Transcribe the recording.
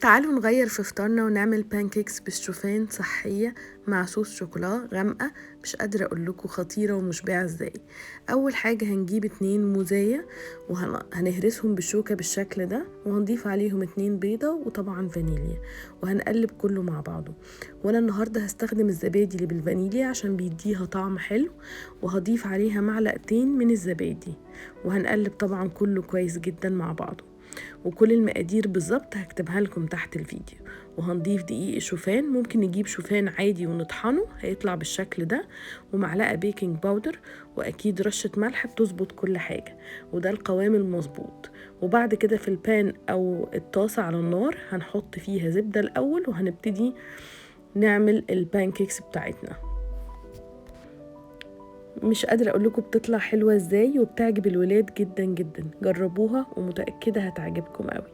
تعالوا نغير في فطارنا ونعمل بانكيكس بالشوفان صحية مع صوص شوكولا غامقة. مش قادرة اقول لكم خطيرة ومشبعة ازاي. اول حاجة هنجيب 2 موزاية وهنهرسهم بالشوكة بالشكل ده، وهنضيف عليهم 2 بيضة وطبعا فانيليا، وهنقلب كله مع بعضه. وانا النهاردة هستخدم الزبادي اللي بالفانيليا عشان بيديها طعم حلو، وهضيف عليها معلقتين من الزبادي، وهنقلب طبعا كله كويس جدا مع بعضه. وكل المقادير بالظبط هكتبها لكم تحت الفيديو. وهنضيف دقيق شوفان، ممكن نجيب شوفان عادي ونطحنه هيطلع بالشكل ده، ومعلقة بيكنج باودر، واكيد رشة ملح بتظبط كل حاجة، وده القوام المظبوط. وبعد كده في البان او الطاسة على النار هنحط فيها زبدة الاول، وهنبتدي نعمل البانكيكس بتاعتنا. مش قادرة اقول لكم بتطلع حلوة ازاي، وبتعجب الولاد جدا جدا. جربوها ومتأكدة هتعجبكم قوي.